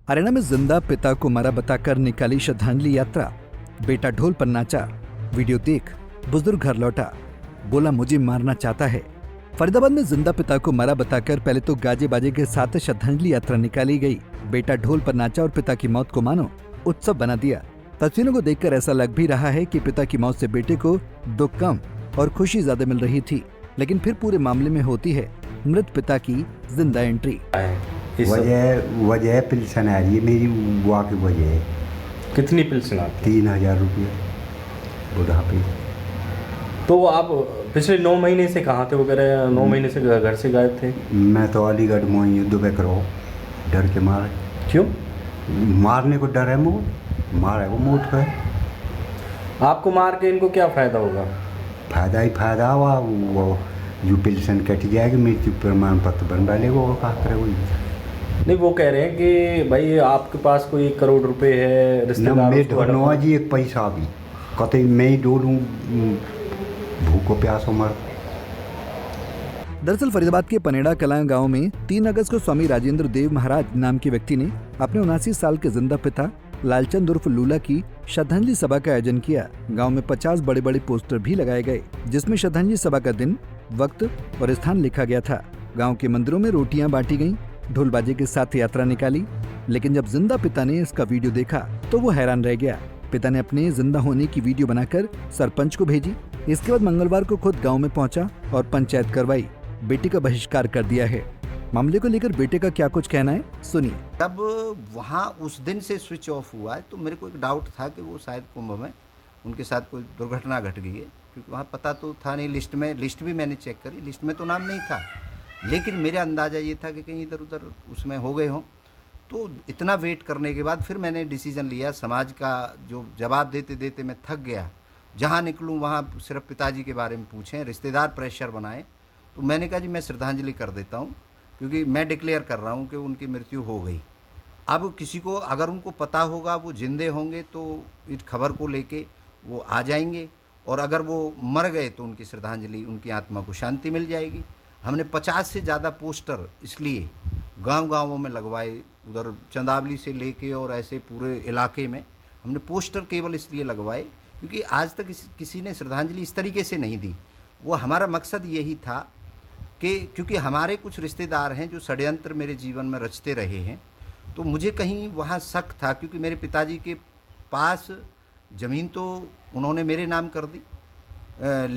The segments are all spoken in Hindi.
हरियाणा में जिंदा पिता को मरा बताकर निकाली श्रद्धांजलि यात्रा। बेटा ढोल पर नाचा, वीडियो देख बुजुर्ग घर लौटा, बोला मुझे मारना चाहता है। फरीदाबाद में जिंदा पिता को मरा बताकर पहले तो गाजे बाजे के साथ श्रद्धांजलि यात्रा निकाली गई। बेटा ढोल पर नाचा और पिता की मौत को मानो उत्सव बना दिया। तस्वीरों को देखकर ऐसा लग भी रहा है कि पिता की मौत से बेटे को दुख कम और खुशी ज्यादा मिल रही थी, लेकिन फिर पूरे मामले में होती है मृत पिता की जिंदा एंट्री। वजह पेंशन आ रही है, मेरी बुआ की वजह है। कितनी पेंशन आती? 3000 रुपये बुढ़ापे। तो आप पिछले 9 महीने से कहाँ थे वगैरह? 9 महीने से घर से गायब थे? मैं तो अलीगढ़ में ही दुबई करो, डर के मारे। क्यों? मारने को डर है, मारा है वो मोट का। आपको मार के इनको क्या फ़ायदा होगा? फायदा ही फायदा हुआ, वो जो पेंशन कट जाएगी, मृत्यु प्रमाण पत्र बनवा लेगा, वो कहा करे वही। नहीं, वो कह रहे हैं कि भाई आपके पास कोई 1 करोड़ रुपए है, रिश्तेदार जी एक पैसा भी कतई मैं ही डोलूँ, भूखो प्यासो मर। दरअसल फरीदाबाद के पनेड़ा कलां गांव में 3 अगस्त को स्वामी राजेंद्र देव महाराज नाम के व्यक्ति ने अपने 79 साल के जिंदा पिता लालचंद उर्फ लूला की श्रद्धांजलि सभा का आयोजन किया। गांव में 50 बड़े बड़े पोस्टर भी लगाए गए, जिसमें श्रद्धांजलि सभा का दिन, वक्त और स्थान लिखा गया था। गांव के मंदिरों में रोटियां बांटी गईं, ढोल बाजे के साथ यात्रा निकाली। लेकिन जब जिंदा पिता ने इसका वीडियो देखा तो वो हैरान रह गया। पिता ने अपने जिंदा होने की वीडियो बनाकर सरपंच को भेजी। इसके बाद मंगलवार को खुद गाँव में पहुंचा और पंचायत करवाई। बेटे का बहिष्कार कर दिया है। मामले को लेकर बेटे का क्या कुछ कहना है, सुनिए। तब वहाँ उस दिन से स्विच ऑफ हुआ है, तो मेरे को एक डाउट था कि वो शायद कुंभ में उनके साथ कोई दुर्घटना घट गई है, क्योंकि वहाँ पता तो था नहीं। लिस्ट भी मैंने चेक करी, लिस्ट में तो नाम नहीं था, लेकिन मेरा अंदाज़ा ये था कि कहीं इधर उधर उसमें हो गए हों। तो इतना वेट करने के बाद फिर मैंने डिसीज़न लिया। समाज का जो जवाब देते देते मैं थक गया। जहाँ निकलूँ वहाँ सिर्फ पिताजी के बारे में पूछें, रिश्तेदार प्रेशर बनाएं। तो मैंने कहा जी मैं श्रद्धांजलि कर देता हूँ, क्योंकि मैं डिक्लेयर कर रहा हूँ कि उनकी मृत्यु हो गई। अब किसी को अगर उनको पता होगा वो जिंदे होंगे तो इस खबर को लेके वो आ जाएंगे, और अगर वो मर गए तो उनकी श्रद्धांजलि, उनकी आत्मा को शांति मिल जाएगी। हमने 50 से ज़्यादा पोस्टर इसलिए गांव-गांवों में लगवाए, उधर चंदावली से लेके और ऐसे पूरे इलाके में हमने पोस्टर केवल इसलिए लगवाए क्योंकि आज तक किसी ने श्रद्धांजलि इस तरीके से नहीं दी। वो हमारा मकसद यही था कि क्योंकि हमारे कुछ रिश्तेदार हैं जो षड्यंत्र मेरे जीवन में रचते रहे हैं, तो मुझे कहीं वहाँ शक था, क्योंकि मेरे पिताजी के पास ज़मीन तो उन्होंने मेरे नाम कर दी,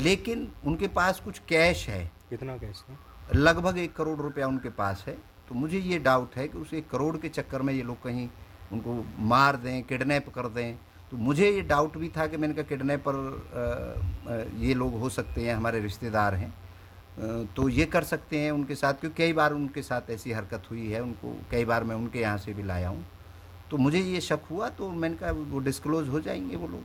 लेकिन उनके पास कुछ कैश है। कितना कैश है? लगभग 1 करोड़ रुपया उनके पास है। तो मुझे ये डाउट है कि उस 1 करोड़ के चक्कर में ये लोग कहीं उनको मार दें, किडनैप कर दें। तो मुझे ये डाउट भी था कि मैंने कहा किडनैपर ये लोग हो सकते हैं, हमारे रिश्तेदार हैं, तो ये कर सकते हैं उनके साथ, क्योंकि कई बार उनके साथ ऐसी हरकत हुई है। उनको कई बार मैं उनके यहाँ से भी लाया हूँ। तो मुझे ये शक हुआ, तो मैंने कहा वो डिस्क्लोज़ हो जाएंगे वो लोग।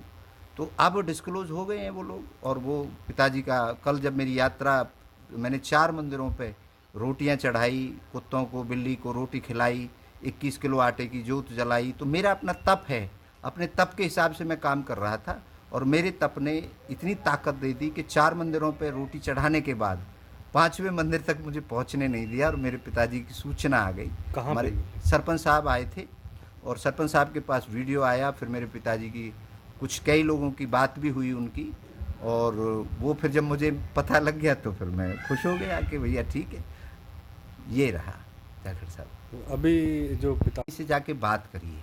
तो अब डिस्क्लोज़ हो गए हैं वो लोग। और वो पिताजी का कल जब मेरी यात्रा, मैंने 4 मंदिरों पे रोटियां चढ़ाई, कुत्तों को, बिल्ली को रोटी खिलाई, 21 किलो आटे की जोत जलाई। तो मेरा अपना तप है, अपने तप के हिसाब से मैं काम कर रहा था, और मेरे तप ने इतनी ताकत दे दी कि 4 मंदिरों पे रोटी चढ़ाने के बाद 5वें मंदिर तक मुझे पहुंचने नहीं दिया, और मेरे पिताजी की सूचना आ गई। हमारे सरपंच साहब आए थे, और सरपंच साहब के पास वीडियो आया। फिर मेरे पिताजी की कई लोगों की बात भी हुई उनकी, और वो फिर जब मुझे पता लग गया तो फिर मैं खुश हो गया कि भैया ठीक है। ये रहा जाखड़ साहब। तो अभी जो पिता से जाके बात करिए।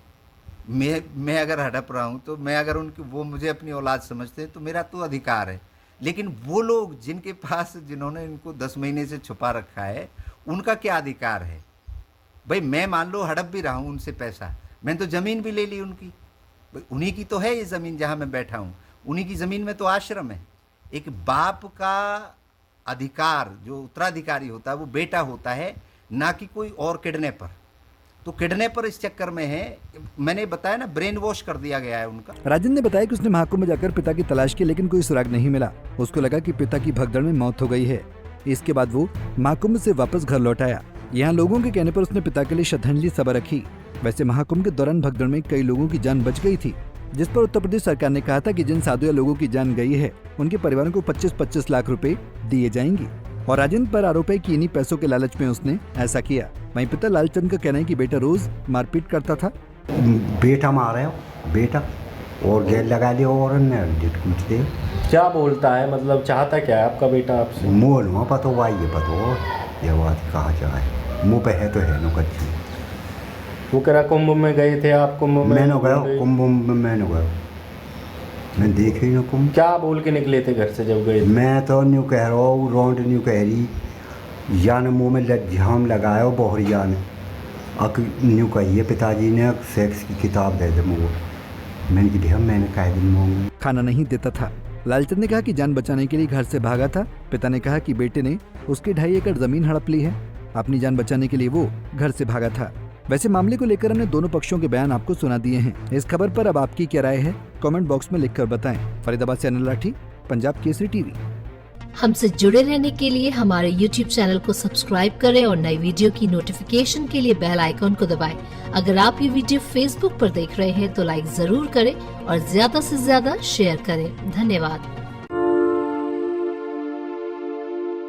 मैं अगर हड़प रहा हूँ, तो मैं अगर उनकी, वो मुझे अपनी औलाद समझते हैं तो मेरा तो अधिकार है, लेकिन वो लोग जिनके पास, जिन्होंने इनको 10 महीने से छुपा रखा है, उनका क्या अधिकार है? भाई मैं मान लो हड़प भी रहा हूँ उनसे पैसा, मैंने तो ज़मीन भी ले ली उनकी, उन्हीं की तो है ये ज़मीन जहाँ मैं बैठा हूँ, उन्हीं की ज़मीन में तो आश्रम है। एक बाप का अधिकार, जो उत्तराधिकारी होता है वो बेटा होता है, ना कि कोई और किडनैपर। तो किडनैपर इस चक्कर में है, मैंने बताया ना, ब्रेन वॉश कर दिया गया है उनका। राजन ने बताया कि उसने महाकुंभ में जाकर पिता की तलाश की, लेकिन कोई सुराग नहीं मिला। उसको लगा कि पिता की भगदड़ में मौत हो गई है। इसके बाद वो महाकुंभ से वापस घर लौट आया। यहाँ लोगों के कहने पर उसने पिता के लिए श्रद्धांजलि सभा रखी। वैसे महाकुंभ के दौरान भगदड़ में कई लोगों की जान बच गई थी, जिस पर उत्तर प्रदेश सरकार ने कहा था कि जिन साधु या लोगों की जान गई है उनके परिवारों को 25-25 लाख रुपए दिए जाएंगे। और राजेंद्र पर आरोप है कि इन्हीं पैसों के लालच में उसने ऐसा किया। वहीं पिता लालचंद का कहना है कि बेटा रोज मारपीट करता था। बेटा मारे हो बेटा और जेल लगा दिया और कुछ दे। क्या बोलता है, मतलब चाहता क्या है आपका बेटा आपसे? मोल हो पतो वाई ये पतो ये बात कहा जाए मुँह पे है तो है नो कच्ची। वो कह रहा कुंभ में गए थे आप, कुंभ में? मैंने गया कुंभ में, मैंने गया, मैं देख ही ना कुंभ। क्या बोल के निकले थे घर से जब गए थे? मैं तो न्यू कह रहा हूँ रौंड न्यू कह रही जान मुँह में झाम लगाया बोहरी जान अक न्यू कहिए पिताजी ने सेक्स की किताब दे दे मुँह। मैंने कि भैया मैंने कह दिन मुँह खाना नहीं देता था। लालचंद ने कहा कि जान बचाने के लिए घर से भागा था। पिता ने कहा कि बेटे ने उसकी 2.5 एकड़ जमीन हड़प ली है। अपनी जान बचाने के लिए वो घर से भागा था। वैसे मामले को लेकर हमने दोनों पक्षों के बयान आपको सुना दिए हैं। इस खबर पर अब आपकी क्या राय है, कमेंट बॉक्स में लिखकर बताएं। फरीदाबाद से अनिल लाठी, पंजाब केसरी टीवी। हमसे जुड़े रहने के लिए हमारे YouTube चैनल को सब्सक्राइब करें और नई वीडियो की नोटिफिकेशन के लिए बेल आइकॉन को दबाएं। अगर आप ये वीडियो Facebook पर देख रहे हैं तो लाइक जरूर करें और ज्यादा से ज्यादा शेयर करें। धन्यवाद।